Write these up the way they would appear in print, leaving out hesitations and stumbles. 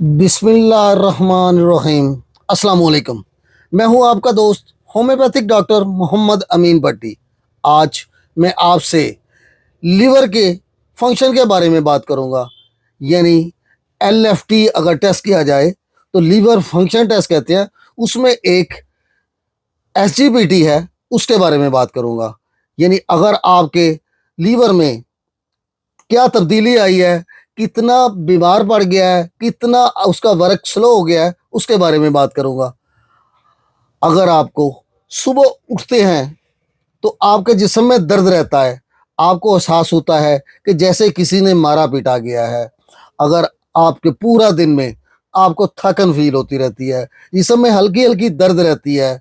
بسم اللہ الرحمن الرحیم۔ السلام علیکم، میں ہوں آپ کا دوست ہومیوپیتھک ڈاکٹر محمد امین بٹی۔ آج میں آپ سے لیور کے فنکشن کے بارے میں بات کروں گا، یعنی ایل ایف ٹی اگر ٹیسٹ کیا جائے تو لیور فنکشن ٹیسٹ کہتے ہیں، اس میں ایک ایس جی پی ٹی ہے، اس کے بارے میں بات کروں گا۔ یعنی اگر آپ کے لیور میں کیا تبدیلی آئی ہے، کتنا بیمار پڑ گیا ہے، کتنا اس کا ورک سلو ہو گیا ہے، اس کے بارے میں بات کروں گا۔ اگر آپ کو صبح اٹھتے ہیں تو آپ کے جسم میں درد رہتا ہے، آپ کو احساس ہوتا ہے کہ جیسے کسی نے مارا پیٹا گیا ہے۔ اگر آپ کے پورا دن میں آپ کو تھکن فیل ہوتی رہتی ہے، جسم میں ہلکی ہلکی درد رہتی ہے،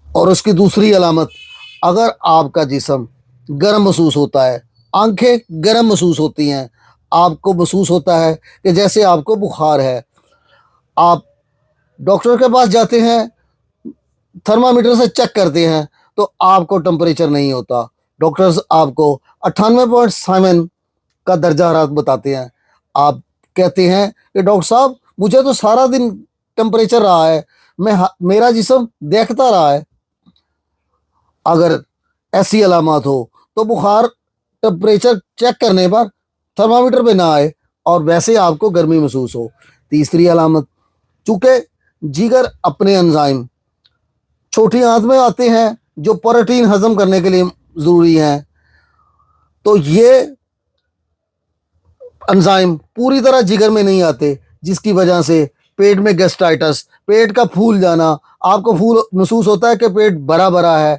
اور اس کی دوسری علامت، اگر آپ کا جسم گرم محسوس ہوتا ہے، آنکھیں گرم محسوس ہوتی ہیں، آپ کو محسوس ہوتا ہے کہ جیسے آپ کو بخار ہے، آپ ڈاکٹر کے پاس جاتے ہیں، تھرمامیٹر سے چیک کرتے ہیں تو آپ کو ٹمپریچر نہیں ہوتا، ڈاکٹرز آپ کو 98.7 کا درجہ حرارت بتاتے ہیں۔ آپ کہتے ہیں کہ ڈاکٹر صاحب مجھے تو سارا دن ٹمپریچر رہا ہے، میرا جسم دیکھتا رہا ہے۔ اگر ایسی علامات ہو تو بخار ٹمپریچر چیک کرنے پر تھرمامیٹر پہ نہ آئے اور ویسے آپ کو گرمی محسوس ہو۔ تیسری علامت، چونکہ جگر اپنے انزائم چھوٹی آنت میں آتے ہیں جو پروٹین ہضم کرنے کے لیے ضروری ہیں، تو یہ انزائم پوری طرح جگر میں نہیں آتے، جس کی وجہ سے پیٹ میں گیسٹائٹس، پیٹ کا پھول جانا، آپ کو پھول محسوس ہوتا ہے کہ پیٹ بھرا بھرا ہے،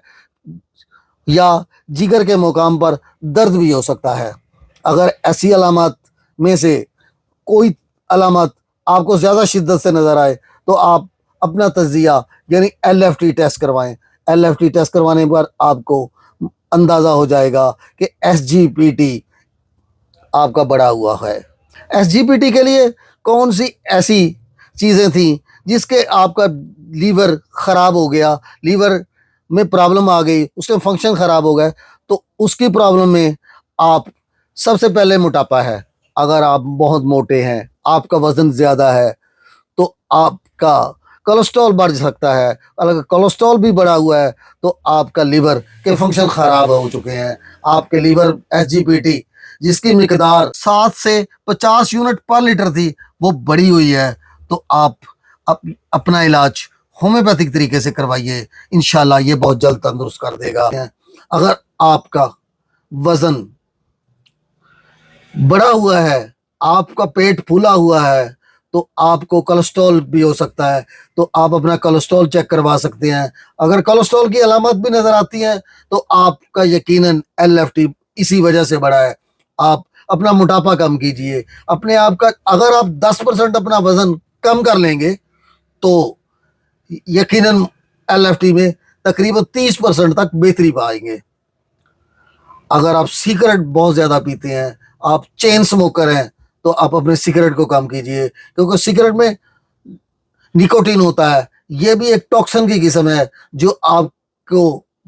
یا جگر کے مقام پر درد بھی ہو سکتا ہے۔ اگر ایسی علامات میں سے کوئی علامات آپ کو زیادہ شدت سے نظر آئے تو آپ اپنا تجزیہ یعنی ایل ایف ٹی ٹیسٹ کروائیں۔ ایل ایف ٹی ٹیسٹ کروانے پر آپ کو اندازہ ہو جائے گا کہ ایس جی پی ٹی آپ کا بڑا ہوا ہے۔ ایس جی پی ٹی کے لیے کون سی ایسی چیزیں تھیں جس کے آپ کا لیور خراب ہو گیا، لیور میں پرابلم آ گئی، اس کے فنکشن خراب ہو گئے، تو اس کی پرابلم میں آپ سب سے پہلے موٹاپا ہے۔ اگر آپ بہت موٹے ہیں، آپ کا وزن زیادہ ہے، تو آپ کا کولیسٹرول بڑھ سکتا ہے۔ اگر کولیسٹرول بھی بڑھا ہوا ہے تو آپ کا لیور کے فنکشن خراب ہو چکے ہیں۔ آپ کے liver S G P T جس کی مقدار 7 سے 50 یونٹ پر لیٹر تھی، وہ بڑی ہوئی ہے، تو آپ اپنا علاج ہومیوپیتھک طریقے سے کروائیے، انشاءاللہ یہ بہت جلد تندرست کر دے گا۔ اگر آپ کا وزن بڑا ہوا ہے، آپ کا پیٹ پھولا ہوا ہے، تو آپ کو کولیسٹرول بھی ہو سکتا ہے، تو آپ اپنا کولیسٹرول چیک کروا سکتے ہیں۔ اگر کولیسٹرول کی علامات بھی نظر آتی ہیں تو آپ کا یقیناً ایل ایف ٹی اسی وجہ سے بڑا ہے۔ آپ اپنا موٹاپا کم کیجئے، اپنے آپ کا اگر آپ 10% اپنا وزن کم کر لیں گے تو یقیناً ایل ایف ٹی میں تقریباً 30% تک بہتری پائیں گے۔ اگر آپ سگریٹ بہت زیادہ پیتے ہیں، آپ چین سموکر ہیں، تو آپ اپنے سگریٹ کو کم کیجئے، کیونکہ سگریٹ میں نیکوٹین ہوتا ہے، یہ بھی ایک ٹاکسن کی قسم ہے جو آپ کو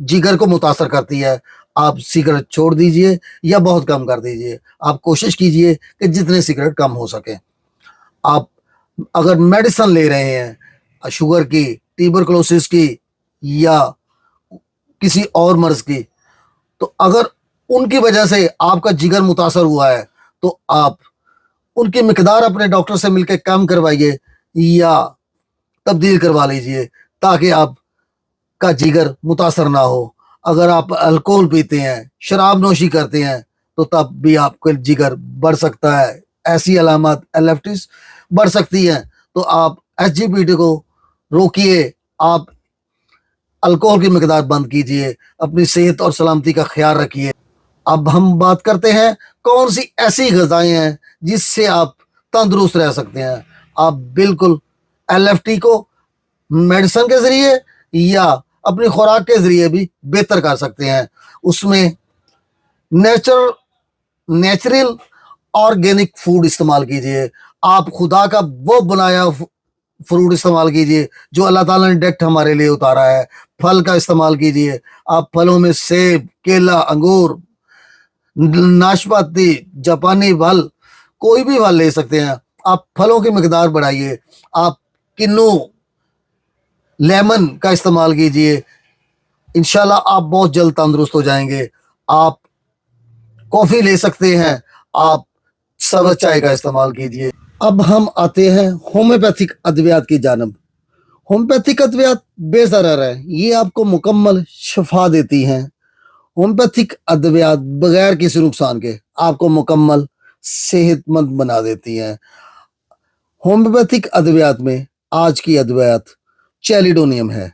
جگر کو متاثر کرتی ہے۔ آپ سگریٹ چھوڑ دیجئے یا بہت کم کر دیجئے، آپ کوشش کیجئے کہ جتنے سگریٹ کم ہو سکیں۔ آپ اگر میڈیسن لے رہے ہیں شوگر کی، ٹیوبرکلوسس کی یا کسی اور مرض کی، تو اگر ان کی وجہ سے آپ کا جگر متاثر ہوا ہے تو آپ ان کی مقدار اپنے ڈاکٹر سے مل کے کم کروائیے یا تبدیل کروا لیجئے، تاکہ آپ کا جگر متاثر نہ ہو۔ اگر آپ الکوہل پیتے ہیں، شراب نوشی کرتے ہیں، تو تب بھی آپ کا جگر بڑھ سکتا ہے، ایسی علامات ایل ایف ٹیز بڑھ سکتی ہیں، تو آپ ایس جی پی ٹی کو روکیے، آپ الکوہل کی مقدار بند کیجئے، اپنی صحت اور سلامتی کا خیال رکھیے۔ اب ہم بات کرتے ہیں کون سی ایسی غذائیں ہیں جس سے آپ تندرست رہ سکتے ہیں۔ آپ بالکل ایل ایف ٹی کو میڈیسن کے ذریعے یا اپنی خوراک کے ذریعے بھی بہتر کر سکتے ہیں۔ اس میں نیچرل آرگینک فوڈ استعمال کیجئے، آپ خدا کا وہ بنایا فروٹ استعمال کیجئے جو اللہ تعالیٰ نے ڈائریکٹ ہمارے لیے اتارا ہے۔ پھل کا استعمال کیجئے، آپ پھلوں میں سیب، کیلا، انگور، ناشپاتی، جاپانی پھل، کوئی بھی پھل لے سکتے ہیں۔ آپ پھلوں کی مقدار بڑھائیے، آپ کنو لیمن کا استعمال کیجئے، انشاءاللہ آپ بہت جلد تندرست ہو جائیں گے۔ آپ کافی لے سکتے ہیں، آپ سبز چائے کا استعمال کیجئے۔ اب ہم آتے ہیں ہومیوپیتھک ادویات کی جانب۔ ہومیوپیتھک ادویات بے ضرر ہیں، یہ آپ کو مکمل شفا دیتی ہیں۔ ہومیوپیتھک ادویات بغیر کسی نقصان کے آپ کو مکمل صحت مند بنا دیتی ہیں۔ ہومیوپیتھک ادویات میں آج کی ادویات چیلیڈونیم ہے۔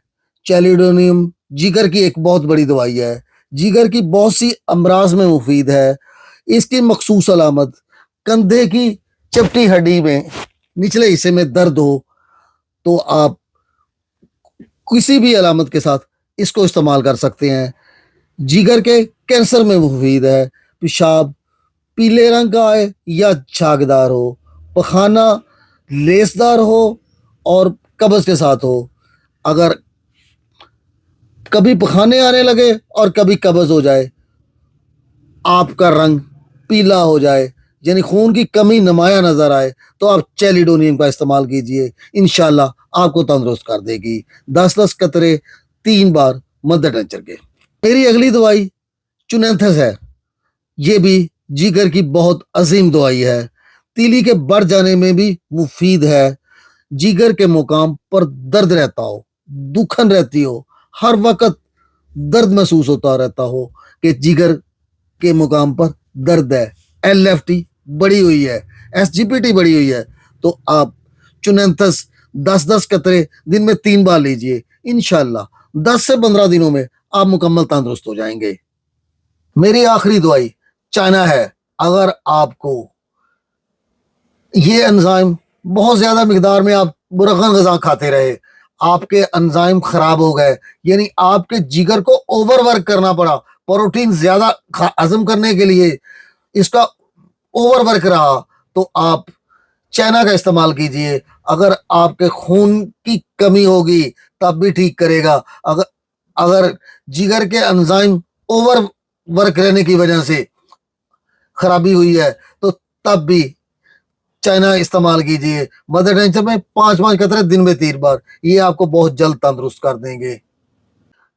چیلیڈونیم جگر کی ایک بہت بڑی دوائی ہے، جگر کی بہت سی امراض میں مفید ہے۔ اس کی مخصوص علامت کندھے کی چپٹی ہڈی میں نچلے حصے میں درد ہو تو آپ کسی بھی علامت کے ساتھ اس کو استعمال کر سکتے ہیں۔ جگر کے کینسر میں مفید ہے۔ پیشاب پیلے رنگ کا آئے یا چھاگدار ہو، پخانہ لیسدار ہو اور قبض کے ساتھ ہو، اگر کبھی پخانے آنے لگے اور کبھی قبض ہو جائے، آپ کا رنگ پیلا ہو جائے یعنی خون کی کمی نمایاں نظر آئے، تو آپ چیلیڈونیم کا استعمال کیجئے، انشاءاللہ آپ کو تندرست کر دے گی۔ 10 قطرے 3 بار مدر ٹینچر کے۔ میری اگلی دوائی چنینتھس ہے، یہ بھی جگر کی بہت عظیم دوائی ہے، تیلی کے بڑھ جانے میں بھی مفید ہے۔ جگر کے مقام پر درد رہتا ہو، دکھن رہتی ہو، ہر وقت درد محسوس ہوتا رہتا ہو کہ جگر کے مقام پر درد ہے، ایل ایف ٹی بڑی ہوئی ہے، ایس جی پی ٹی بڑی ہوئی ہے، تو آپ چنینتھس 10 قطرے دن میں 3 بار لیجئے، انشاءاللہ 10 سے 15 دنوں میں آپ مکمل تندرست ہو جائیں گے۔ میری آخری دوائی چائنا ہے۔ اگر آپ کو یہ انزائم بہت زیادہ مقدار میں آپ مرغن غذا کھاتے رہے، آپ کے انزائم خراب ہو گئے، یعنی آپ کے جگر کو اوور ورک کرنا پڑا، پروٹین زیادہ ہضم کرنے کے لیے اس کا اوور ورک رہا، تو آپ چائنا کا استعمال کیجئے۔ اگر آپ کے خون کی کمی ہوگی تب بھی ٹھیک کرے گا، اگر جگر کے انزائم اوور ورک رہنے کی وجہ سے خرابی ہوئی ہے تو تب بھی چائنا استعمال کیجئے۔ مدر ٹینچر میں 5 قطرے دن میں 3 بار، یہ آپ کو بہت جلد تندرست کر دیں گے۔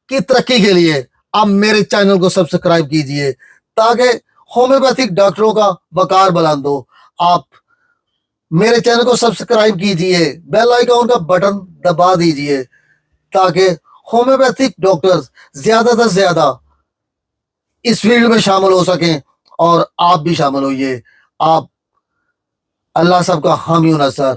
کی ترقی کے لیے آپ میرے چینل کو سبسکرائب کیجئے تاکہ ہومیوپیتھک ڈاکٹروں کا وقار بلند ہو۔ آپ میرے چینل کو سبسکرائب کیجئے، بیل آئیکن کا بٹن دبا دیجئے تاکہ ہومیوپیتھک ڈاکٹرز زیادہ سے زیادہ اس فیلڈ میں شامل ہو سکیں اور آپ بھی شامل ہوئیے۔ آپ اللہ سب کا حامی و ناصر۔